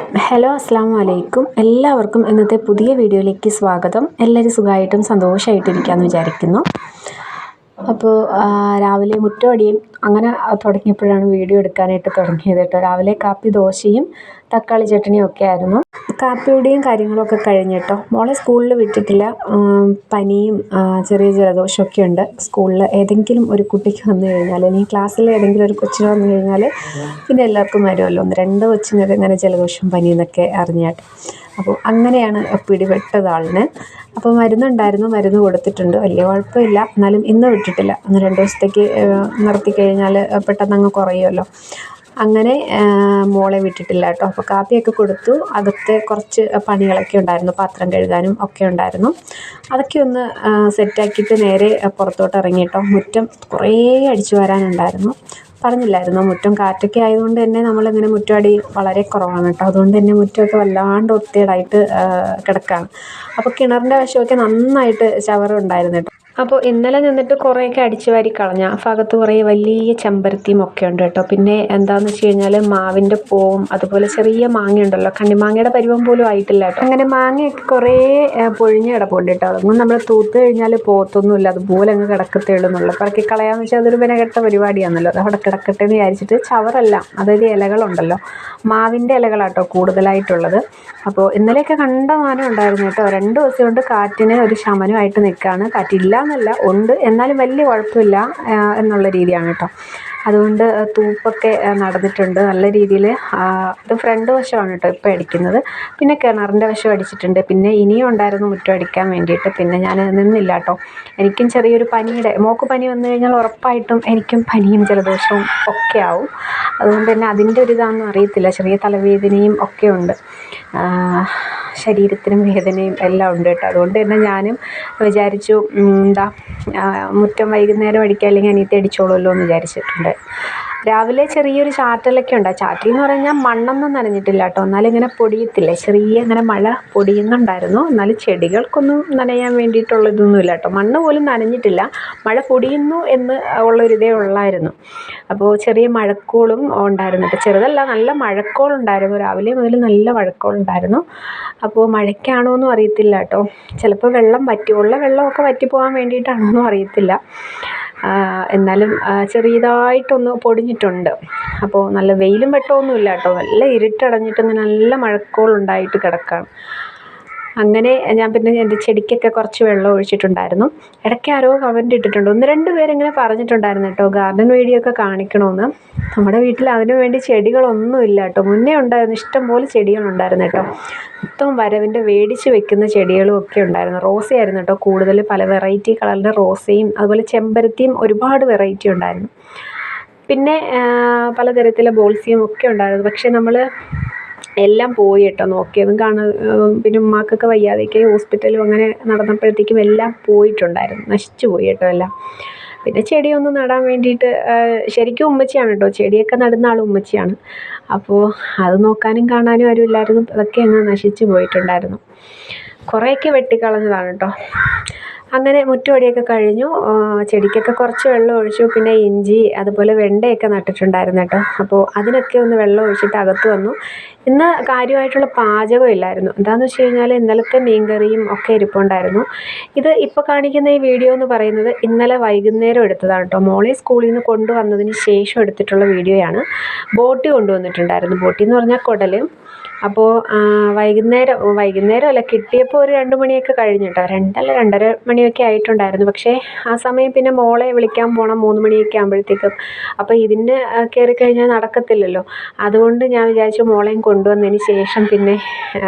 Hello അസ്സാം വലൈക്കും. എല്ലാവർക്കും ഇന്നത്തെ പുതിയ വീഡിയോയിലേക്ക് സ്വാഗതം. എല്ലാവരും സുഖമായിട്ടും സന്തോഷമായിട്ടിരിക്കാമെന്ന് വിചാരിക്കുന്നു. അപ്പോൾ രാവിലെ മുറ്റമടിയും അങ്ങനെ തുടങ്ങിയപ്പോഴാണ് വീഡിയോ എടുക്കാനായിട്ട് തുടങ്ങിയത് കേട്ടോ. രാവിലെ കാപ്പി ദോശയും തക്കാളി ചട്നിയും ഒക്കെ ആയിരുന്നു. കാപ്പിയുടെയും കാര്യങ്ങളൊക്കെ കഴിഞ്ഞിട്ടോ. മോളെ സ്കൂളിൽ വിട്ടിട്ടില്ല. പനിയും ചെറിയ ജലദോഷമൊക്കെ ഉണ്ട്. സ്കൂളിൽ ഏതെങ്കിലും ഒരു കുട്ടിക്ക് വന്നു കഴിഞ്ഞാൽ, അല്ലെങ്കിൽ ക്ലാസ്സിൽ ഏതെങ്കിലും ഒരു കൊച്ചിന് വന്നു കഴിഞ്ഞാൽ പിന്നെ എല്ലാവർക്കും വരുമല്ലോ. 1-2 കൊച്ചുങ്ങൾക്ക് ഇങ്ങനെ ജലദോഷവും പനിയെന്നൊക്കെ അറിഞ്ഞാട്ട്. അപ്പോൾ അങ്ങനെയാണ് പിടിപെട്ടത് ആളിന്. അപ്പോൾ മരുന്നുണ്ടായിരുന്നു, മരുന്ന് കൊടുത്തിട്ടുണ്ട്. വലിയ കുഴപ്പമില്ല. എന്നാലും ഇന്ന് വിട്ടിട്ടില്ല. 1-2 ദിവസത്തേക്ക് നിർത്തി കഴിഞ്ഞാൽ പെട്ടെന്ന് അങ്ങ് കുറയുമല്ലോ. അങ്ങനെ മോളെ വിട്ടിട്ടില്ല കേട്ടോ. അപ്പോൾ കാപ്പിയൊക്കെ കൊടുത്തു. അകത്തെ കുറച്ച് പണികളൊക്കെ ഉണ്ടായിരുന്നു, പാത്രം കഴുകാനും ഒക്കെ ഉണ്ടായിരുന്നു. അതൊക്കെ ഒന്ന് സെറ്റാക്കിയിട്ട് നേരെ പുറത്തോട്ട് ഇറങ്ങി കേട്ടോ. മുറ്റം കുറേ അടിച്ചു വരാനുണ്ടായിരുന്നു. പറഞ്ഞില്ലായിരുന്നു, മുറ്റം കാറ്റൊക്കെ ആയതുകൊണ്ട് തന്നെ നമ്മളിങ്ങനെ മുറ്റമടി വളരെ കുറവാണ് കേട്ടോ. അതുകൊണ്ട് തന്നെ മുറ്റമൊക്കെ വല്ലാണ്ട് വൃത്തികേടായിട്ട് കിടക്കുകയാണ്. അപ്പോൾ കിണറിൻ്റെ വശമൊക്കെ നന്നായിട്ട് ചവറുണ്ടായിരുന്നു കേട്ടോ. അപ്പോൾ ഇന്നലെ നിന്നിട്ട് കുറേയൊക്കെ അടിച്ചു വാരി കളഞ്ഞ. ആ ഭാഗത്ത് കുറേ വലിയ ചെമ്പരത്തിയും ഒക്കെ ഉണ്ട് കേട്ടോ. പിന്നെ എന്താണെന്ന് വെച്ച് കഴിഞ്ഞാൽ മാവിൻ്റെ പൂവും അതുപോലെ ചെറിയ മാങ്ങ ഉണ്ടല്ലോ, കണ്ണിമാങ്ങയുടെ പരുവം പോലും ആയിട്ടില്ല കേട്ടോ. അങ്ങനെ മാങ്ങയൊക്കെ കുറേ പൊഴിഞ്ഞ് കിടപ്പുണ്ട് കേട്ടോ. അതൊന്നും നമ്മൾ തൂത്ത് കഴിഞ്ഞാൽ പോത്തൊന്നുമില്ല, അതുപോലെ അങ്ങ് കിടക്കത്തേ ഉള്ളൂ എന്നുള്ളത്. പറക്കി കളയാന്ന് വെച്ചാൽ അതൊരു മെനക്കെട്ട പരിപാടിയാണല്ലോ. അത് അവിടെ കിടക്കട്ടെ എന്ന് വിചാരിച്ചിട്ട് ചവറല്ല, അതായത് ഇലകളുണ്ടല്ലോ, മാവിൻ്റെ ഇലകളാട്ടോ കൂടുതലായിട്ടുള്ളത്. അപ്പോൾ ഇന്നലെയൊക്കെ കണ്ട മാനം ഉണ്ടായിരുന്നു കേട്ടോ. 2 ദിവസം കൊണ്ട് കാറ്റിന് ഒരു ശമനമായിട്ട് നിൽക്കുകയാണ്. കാറ്റില്ല എന്നല്ല, ഉണ്ട്, എന്നാലും വലിയ കുഴപ്പമില്ല എന്നുള്ള രീതിയാണ് കേട്ടോ. അതുകൊണ്ട് തൂപ്പൊക്കെ നടന്നിട്ടുണ്ട് നല്ല രീതിയിൽ. ഇത് ഫ്രണ്ട് വശമാണ് കേട്ടോ ഇപ്പോൾ അടിക്കുന്നത്. പിന്നെ കിണറിൻ്റെ വശം അടിച്ചിട്ടുണ്ട്. പിന്നെ ഇനിയും ഉണ്ടായിരുന്നു മുറ്റം അടിക്കാൻ വേണ്ടിയിട്ട്. പിന്നെ ഞാൻ നിന്നില്ല കേട്ടോ. എനിക്കും ചെറിയൊരു മോൾക്ക് പനി വന്നു കഴിഞ്ഞാൽ ഉറപ്പായിട്ടും എനിക്കും പനിയും ജലദോഷവും ഒക്കെ ആവും. അതുകൊണ്ട് തന്നെ അതിൻ്റെ ഒരു ഇതാണെന്ന് അറിയത്തില്ല. ചെറിയ തലവേദനയും ഒക്കെ ഉണ്ട്, ശരീരത്തിനും വേദനയും എല്ലാം ഉണ്ട് കേട്ടോ. അതുകൊണ്ട് തന്നെ ഞാനും വിചാരിച്ചു മുറ്റം വൈകുന്നേരം അടിക്കുക, അല്ലെങ്കിൽ അനിയത്തി അടിച്ചോളുമല്ലോ എന്ന് വിചാരിച്ചിട്ടുണ്ട്. രാവിലെ ചെറിയൊരു ചാറ്റലൊക്കെ ഉണ്ട്. ചാറ്റൽ എന്ന് പറഞ്ഞാൽ മണ്ണൊന്നും നനഞ്ഞിട്ടില്ല കേട്ടോ. എന്നാലും ഇങ്ങനെ പൊടിയത്തില്ലേ, ചെറിയ ഇങ്ങനെ മഴ പൊടിയുന്നുണ്ടായിരുന്നു. എന്നാലും ചെടികൾക്കൊന്നും നനയാൻ വേണ്ടിയിട്ടുള്ളതൊന്നുമില്ല കേട്ടോ. മണ്ണ് പോലും നനഞ്ഞിട്ടില്ല, മഴ പൊടിയുന്നു എന്ന് ഉള്ളൊരിതേ ഉള്ളായിരുന്നു. അപ്പോൾ ചെറിയ മഴക്കോളും ഉണ്ടായിരുന്നു കേട്ടോ. ചെറുതല്ല, നല്ല മഴക്കോളുണ്ടായിരുന്നു. രാവിലെ മുതൽ നല്ല മഴക്കോളുണ്ടായിരുന്നു. അപ്പോൾ മഴയ്ക്കാണോ എന്നും അറിയത്തില്ല കേട്ടോ. ചിലപ്പോൾ ഉള്ള വെള്ളമൊക്കെ വറ്റിപ്പോകാൻ വേണ്ടിയിട്ടാണോന്നും അറിയത്തില്ല. എന്നാലും ചെറിയതായിട്ടൊന്ന് പൊടിഞ്ഞിട്ടുണ്ട്. അപ്പോൾ നല്ല വെയിലും വെട്ടമൊന്നുമില്ല കേട്ടോ. നല്ല ഇരുട്ടടഞ്ഞിട്ട് നല്ല മഴക്കോളുണ്ടായിട്ട് കിടക്കുകയാണ്. അങ്ങനെ ഞാൻ പിന്നെ എൻ്റെ ചെടിക്കൊക്കെ കുറച്ച് വെള്ളം ഒഴിച്ചിട്ടുണ്ടായിരുന്നു. ഇടയ്ക്ക് ആരോ കമൻറ്റ് ഇട്ടിട്ടുണ്ട്, 1-2 പേരിങ്ങനെ പറഞ്ഞിട്ടുണ്ടായിരുന്നു കേട്ടോ, ഗാർഡൻ വീഡിയോ ഒക്കെ കാണിക്കണമെന്ന്. നമ്മുടെ വീട്ടിൽ അതിനു വേണ്ടി ചെടികളൊന്നുമില്ല കേട്ടോ. മുന്നേ ഉണ്ടായിരുന്നു, ഇഷ്ടംപോലെ ചെടികളുണ്ടായിരുന്നു കേട്ടോ. മൊത്തം വരവിൻ്റെ മേടിച്ച് വെക്കുന്ന ചെടികളും ഒക്കെ ഉണ്ടായിരുന്നു. റോസയായിരുന്നു കേട്ടോ കൂടുതൽ, പല വെറൈറ്റി കളറിൻ്റെ റോസയും അതുപോലെ ചെമ്പരത്തിയും ഒരുപാട് വെറൈറ്റി ഉണ്ടായിരുന്നു. പിന്നെ പലതരത്തിലെ ബോൾസിയും ഒക്കെ ഉണ്ടായിരുന്നു. പക്ഷേ നമ്മൾ എല്ലാം പോയി കേട്ടോ. നോക്കിയതും പിന്നെ ഉമ്മാക്കൊക്കെ വയ്യാതെയൊക്കെ ഹോസ്പിറ്റലും അങ്ങനെ നടന്നപ്പോഴത്തേക്കും എല്ലാം പോയിട്ടുണ്ടായിരുന്നു, നശിച്ചു പോയി കേട്ടോ എല്ലാം. പിന്നെ ചെടിയൊന്നും നടാൻ വേണ്ടിയിട്ട് ശരിക്കും ഉമ്മച്ചിയാണ് കേട്ടോ, ചെടിയൊക്കെ നടുന്ന ആൾ ഉമ്മച്ചിയാണ്. അപ്പോൾ അത് നോക്കാനും കാണാനും ആരും ഇല്ലായിരുന്നു. അതൊക്കെ അങ്ങ് നശിച്ചു പോയിട്ടുണ്ടായിരുന്നു. കുറേയൊക്കെ വെട്ടിക്കളഞ്ഞതാണ് കേട്ടോ. അങ്ങനെ മുറ്റമടിയൊക്കെ കഴിഞ്ഞു. ചെടിക്കൊക്കെ കുറച്ച് വെള്ളം ഒഴിച്ചു. പിന്നെ ഇഞ്ചി അതുപോലെ വെണ്ടയൊക്കെ നട്ടിട്ടുണ്ടായിരുന്നു കേട്ടോ. അപ്പോൾ അതിനൊക്കെ ഒന്ന് വെള്ളം ഒഴിച്ചിട്ട് അകത്ത് വന്നു. ഇന്ന് കാര്യമായിട്ടുള്ള പാചകം ഇല്ലായിരുന്നു. എന്താണെന്ന് വെച്ച് കഴിഞ്ഞാൽ ഇന്നലത്തെ മീൻകറിയും ഒക്കെ ഇരിപ്പുണ്ടായിരുന്നു. ഇത് ഇപ്പോൾ കാണിക്കുന്ന ഈ വീഡിയോ എന്ന് പറയുന്നത് ഇന്നലെ വൈകുന്നേരം എടുത്തതാണ് കേട്ടോ. മോളെ സ്കൂളിൽ നിന്ന് കൊണ്ടുവന്നതിന് ശേഷം എടുത്തിട്ടുള്ള വീഡിയോയാണ്. ബോട്ടി കൊണ്ടുവന്നിട്ടുണ്ടായിരുന്നു. ബോട്ടി എന്ന് പറഞ്ഞാൽ കുടൽ. അപ്പോൾ വൈകുന്നേരം അല്ല, കിട്ടിയപ്പോൾ ഒരു 2 മണിയൊക്കെ കഴിഞ്ഞു കേട്ടോ. 2-2:30 മണിയൊക്കെ ആയിട്ടുണ്ടായിരുന്നു. പക്ഷേ ആ സമയം പിന്നെ മോളെ വിളിക്കാൻ പോകണം 3 മണിയൊക്കെ ആകുമ്പോഴത്തേക്കും. അപ്പോൾ ഇതിന് കയറി കഴിഞ്ഞാൽ നടക്കത്തില്ലല്ലോ. അതുകൊണ്ട് ഞാൻ വിചാരിച്ചു മോളെയും കൊണ്ടുവന്നതിന് ശേഷം പിന്നെ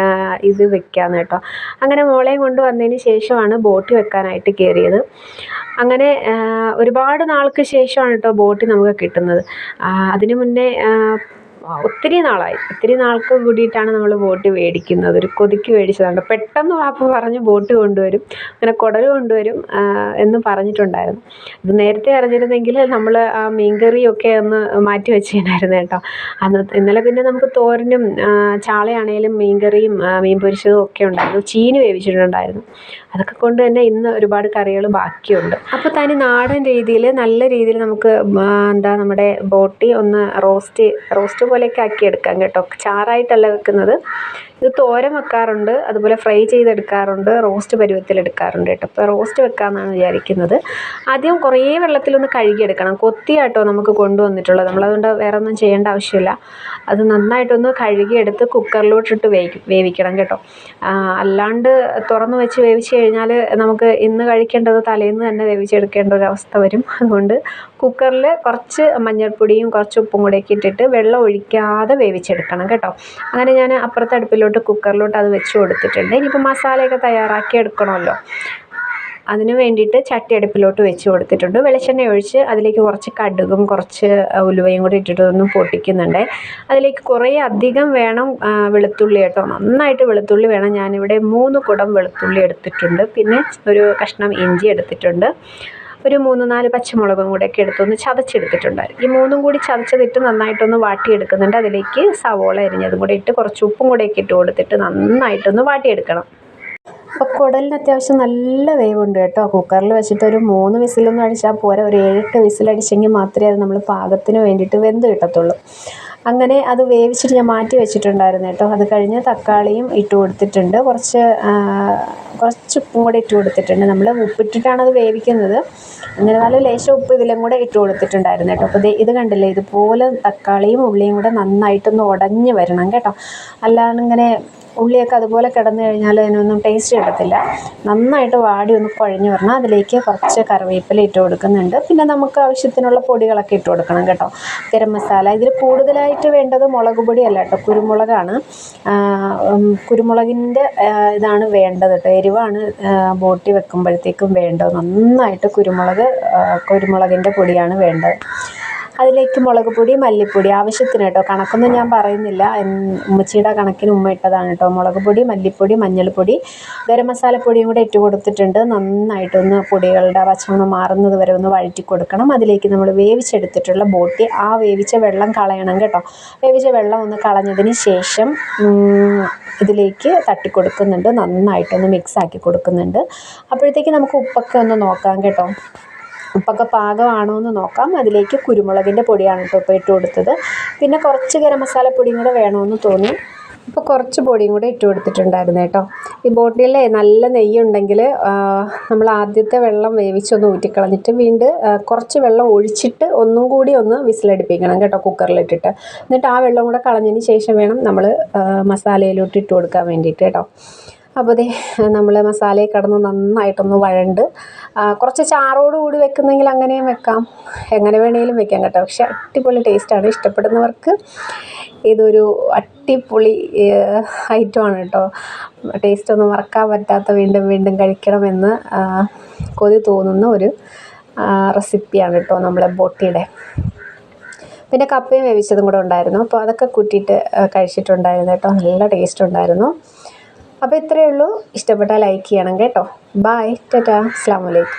ഇത് വെക്കാമെന്ന് കേട്ടോ. അങ്ങനെ മോളെയും കൊണ്ടുവന്നതിന് ശേഷമാണ് ബോട്ടി വെക്കാനായിട്ട് കയറിയത്. അങ്ങനെ ഒരുപാട് നാൾക്ക് ശേഷമാണ് കേട്ടോ ബോട്ടി നമുക്ക് കിട്ടുന്നത്. അതിന് മുന്നേ ഒത്തിരി നാൾക്ക് കൂടിയിട്ടാണ് നമ്മൾ ബോട്ട് മേടിക്കുന്നത്. ഒരു കൊതിക്ക് മേടിച്ചതാണ്. പെട്ടെന്ന് വാപ്പ പറഞ്ഞ് ബോട്ട് കൊണ്ടുവരും, അങ്ങനെ കുടൽ കൊണ്ടുവരും എന്ന് പറഞ്ഞിട്ടുണ്ടായിരുന്നു. ഇത് നേരത്തെ അറിഞ്ഞിരുന്നെങ്കിൽ നമ്മൾ ആ മീൻകറിയൊക്കെ ഒന്ന് മാറ്റി വെച്ചേനായിരുന്നു കേട്ടോ. ഇന്നലെ പിന്നെ നമുക്ക് തോരനും ചാളയാണേലും മീൻകറിയും മീൻ പൊരിച്ചതും ഒക്കെ ഉണ്ടായിരുന്നു. ചീനി വേവിച്ചിട്ടുണ്ടായിരുന്നു. അതൊക്കെ കൊണ്ട് തന്നെ ഇന്ന് ഒരുപാട് കറികൾ ബാക്കിയുണ്ട്. അപ്പോൾ തനി നാടൻ രീതിയിൽ നല്ല രീതിയിൽ നമുക്ക് നമ്മുടെ ബോട്ടി ഒന്ന് റോസ്റ്റ് പോലെയൊക്കെ ആക്കിയെടുക്കാം കേട്ടോ. ചാറായിട്ടല്ല വെക്കുന്നത്. ഇത് തോരൻ വെക്കാറുണ്ട്, അതുപോലെ ഫ്രൈ ചെയ്തെടുക്കാറുണ്ട്, റോസ്റ്റ് പരുവത്തിലെടുക്കാറുണ്ട് കേട്ടോ. ഇപ്പോൾ റോസ്റ്റ് വെക്കാമെന്നാണ് വിചാരിക്കുന്നത്. ആദ്യം കുറേ വെള്ളത്തിലൊന്ന് കഴുകിയെടുക്കണം. കൊത്തിയാട്ടോ നമുക്ക് കൊണ്ടുവന്നിട്ടുള്ളത്. നമ്മളതുകൊണ്ട് വേറെ ഒന്നും ചെയ്യേണ്ട ആവശ്യമില്ല. അത് നന്നായിട്ടൊന്ന് കഴുകിയെടുത്ത് കുക്കറിലോട്ടിട്ട് വേവിക്കണം കേട്ടോ. അല്ലാണ്ട് തുറന്ന് വെച്ച് വേവിച്ച് കഴിഞ്ഞാൽ നമുക്ക് ഇന്ന് കഴിക്കേണ്ടത് തലേന്ന് തന്നെ വേവിച്ചെടുക്കേണ്ട ഒരവസ്ഥ വരും. അതുകൊണ്ട് കുക്കറിൽ കുറച്ച് മഞ്ഞൾപ്പൊടിയും കുറച്ച് ഉപ്പും കൂടെയൊക്കെ ഇട്ടിട്ട് വെള്ളം ഒഴിക്കാതെ വേവിച്ചെടുക്കണം കേട്ടോ. അങ്ങനെ ഞാൻ അപ്പുറത്തെ അടുപ്പിലോട്ട് കുക്കറിലോട്ട് അത് വെച്ച് കൊടുത്തിട്ടുണ്ട്. ഇനിയിപ്പോൾ മസാലയൊക്കെ തയ്യാറാക്കി എടുക്കണമല്ലോ. അതിന് വേണ്ടിയിട്ട് ചട്ടി അടുപ്പിലോട്ട് വെച്ച് കൊടുത്തിട്ടുണ്ട്. വെളിച്ചെണ്ണ ഒഴിച്ച് അതിലേക്ക് കുറച്ച് കടുകും കുറച്ച് ഉലുവയും കൂടി ഇട്ടിട്ട് ഒന്ന് പൊട്ടിക്കുന്നുണ്ട്. അതിലേക്ക് കുറേ അധികം വേണം വെളുത്തുള്ളി കേട്ടോ. നന്നായിട്ട് വെളുത്തുള്ളി വേണം. ഞാനിവിടെ 3 കുടം വെളുത്തുള്ളി എടുത്തിട്ടുണ്ട്. പിന്നെ ഒരു കഷ്ണം ഇഞ്ചി എടുത്തിട്ടുണ്ട്. ഒരു 3-4 പച്ചമുളകും കൂടെയൊക്കെ എടുത്തൊന്ന് ചതച്ചെടുത്തിട്ടുണ്ടായിരുന്നു. ഈ 3ഉം കൂടി ചതച്ചതിട്ട് നന്നായിട്ടൊന്ന് വാട്ടിയെടുക്കുന്നുണ്ട്. അതിലേക്ക് സവോള അരിഞ്ഞതും കൂടെ ഇട്ട് കുറച്ച് ഉപ്പും കൂടെയൊക്കെ ഇട്ട് കൊടുത്തിട്ട് നന്നായിട്ടൊന്ന് വാട്ടിയെടുക്കണം. അപ്പോൾ കുടലിന് അത്യാവശ്യം നല്ല വേവുണ്ട് കേട്ടോ. കുക്കറിൽ വെച്ചിട്ട് ഒരു 3 വിസിലൊന്നും അടിച്ചാൽ പോരാ, ഒരു 7-8 വിസിലടിച്ചെങ്കിൽ മാത്രമേ അത് നമ്മൾ പാകത്തിന് വേണ്ടിയിട്ട് വെന്ത് കിട്ടത്തുള്ളൂ. അങ്ങനെ അത് വേവിച്ചിട്ട് ഞാൻ മാറ്റി വെച്ചിട്ടുണ്ടായിരുന്നു കേട്ടോ. അത് കഴിഞ്ഞ് തക്കാളിയും ഇട്ട് കൊടുത്തിട്ടുണ്ട്. കുറച്ച് ഉപ്പും കൂടെ ഇട്ട് കൊടുത്തിട്ടുണ്ട്. നമ്മൾ ഉപ്പിട്ടിട്ടാണ് അത് വേവിക്കുന്നത്. അങ്ങനെ നല്ല ലേശം ഉപ്പ് ഇതിലും കൂടെ ഇട്ട് കൊടുത്തിട്ടുണ്ടായിരുന്നു കേട്ടോ. അപ്പോൾ ഇത് കണ്ടില്ലേ, ഇതുപോലെ തക്കാളിയും ഉള്ളിയും കൂടെ നന്നായിട്ടൊന്ന് ഉടഞ്ഞ് വരണം കേട്ടോ. അല്ലാണ്ട് ഇങ്ങനെ ഉള്ളിയൊക്കെ അതുപോലെ കിടന്നു കഴിഞ്ഞാൽ അതിനൊന്നും ടേസ്റ്റ് കിട്ടത്തില്ല. നന്നായിട്ട് വാടി ഒന്ന് കുഴഞ്ഞ് വരണം. അതിലേക്ക് കുറച്ച് കറിവേപ്പില ഇട്ട് കൊടുക്കുന്നുണ്ട്. പിന്നെ നമുക്ക് ആവശ്യത്തിനുള്ള പൊടികളൊക്കെ ഇട്ട് കൊടുക്കണം കേട്ടോ. ഗരം മസാല, ഇതിൽ കൂടുതലായിട്ട് വേണ്ടത് മുളക് പൊടിയല്ല കേട്ടോ, കുരുമുളകാണ്. കുരുമുളകിൻ്റെ ഇതാണ് വേണ്ടത് കേട്ടോ. എരിവാണ് ബോട്ടി വെക്കുമ്പോഴത്തേക്കും വേണ്ടത്. നന്നായിട്ട് കുരുമുളകിൻ്റെ പൊടിയാണ് വേണ്ടത്. അതിലേക്ക് മുളക് പൊടി, മല്ലിപ്പൊടി ആവശ്യത്തിന് കേട്ടോ. കണക്കൊന്നും ഞാൻ പറയുന്നില്ല, ഉമ്മച്ചിയുടെ കണക്കിന് ഉമ്മ ഇട്ടതാണ് കേട്ടോ. മുളക് പൊടി, മല്ലിപ്പൊടി, മഞ്ഞൾപ്പൊടി, ഗരം മസാലപ്പൊടിയും കൂടെ ഇട്ട് കൊടുത്തിട്ടുണ്ട്. നന്നായിട്ടൊന്ന് പൊടികളുടെ പച്ചമണം മാറുന്നത് വരെ ഒന്ന് വഴറ്റി കൊടുക്കണം. അതിലേക്ക് നമ്മൾ വേവിച്ചെടുത്തിട്ടുള്ള ബോട്ടി, ആ വേവിച്ച വെള്ളം കളയണം കേട്ടോ. വേവിച്ച വെള്ളം ഒന്ന് കളഞ്ഞതിന് ശേഷം ഇതിലേക്ക് തട്ടിക്കൊടുക്കുന്നുണ്ട്. നന്നായിട്ടൊന്ന് മിക്സാക്കി കൊടുക്കുന്നുണ്ട്. അപ്പോഴത്തേക്ക് നമുക്ക് ഉപ്പൊക്കെ ഒന്ന് നോക്കാം കേട്ടോ. ഉപ്പൊക്കെ പാകമാണോ എന്ന് നോക്കാം. അതിലേക്ക് കുരുമുളകിൻ്റെ പൊടിയാണ് കേട്ടോ ഇപ്പോൾ ഇട്ട് കൊടുത്തത്. പിന്നെ കുറച്ച് ഗരം മസാലപ്പൊടിയും കൂടെ വേണമെന്ന് തോന്നി, ഇപ്പോൾ കുറച്ച് പൊടിയും കൂടെ ഇട്ട് കൊടുത്തിട്ടുണ്ടായിരുന്നു കേട്ടോ. ഈ ബോട്ടിയിൽ നല്ല നെയ്യുണ്ടെങ്കിൽ നമ്മൾ ആദ്യത്തെ വെള്ളം വേവിച്ചൊന്ന് ഊറ്റിക്കളഞ്ഞിട്ട് വീണ്ടും കുറച്ച് വെള്ളം ഒഴിച്ചിട്ട് ഒന്നും കൂടി ഒന്ന് വിസിലടിപ്പിക്കണം കേട്ടോ കുക്കറിലിട്ടിട്ട്. എന്നിട്ട് ആ വെള്ളം കൂടെ കളഞ്ഞതിന് ശേഷം വേണം നമ്മൾ മസാലയിലോട്ട് ഇട്ട് കൊടുക്കാൻ വേണ്ടിയിട്ട് കേട്ടോ. അപ്പോൾ നമ്മൾ മസാലയിൽ കിടന്ന് നന്നായിട്ടൊന്ന് വഴണ്ട് കുറച്ച് ചാറോട് കൂടി വെക്കുന്നെങ്കിൽ അങ്ങനെയും വെക്കാം, എങ്ങനെ വേണമെങ്കിലും വെക്കാം കേട്ടോ. പക്ഷേ അടിപൊളി ടേസ്റ്റാണ്. ഇഷ്ടപ്പെടുന്നവർക്ക് ഇതൊരു അടിപൊളി ഐറ്റമാണ് കേട്ടോ. ടേസ്റ്റൊന്നും മറക്കാൻ പറ്റാത്ത, വീണ്ടും വീണ്ടും കഴിക്കണമെന്ന് കൊതി തോന്നുന്ന ഒരു റെസിപ്പിയാണ് കേട്ടോ നമ്മളെ ബോട്ടിയുടെ. പിന്നെ കപ്പയും വേവിച്ചതും കൂടെ ഉണ്ടായിരുന്നു. അപ്പോൾ അതൊക്കെ കൂട്ടിയിട്ട് കഴിച്ചിട്ടുണ്ടായിരുന്നു കേട്ടോ. നല്ല ടേസ്റ്റ് ഉണ്ടായിരുന്നു. അപ്പോൾ ഇത്രയേ ഉള്ളൂ. ഇഷ്ടപ്പെട്ടാൽ ലൈക്ക് ചെയ്യണം കേട്ടോ. ബൈ, ടാറ്റാ, അസ്സലാമു അലൈക്കും.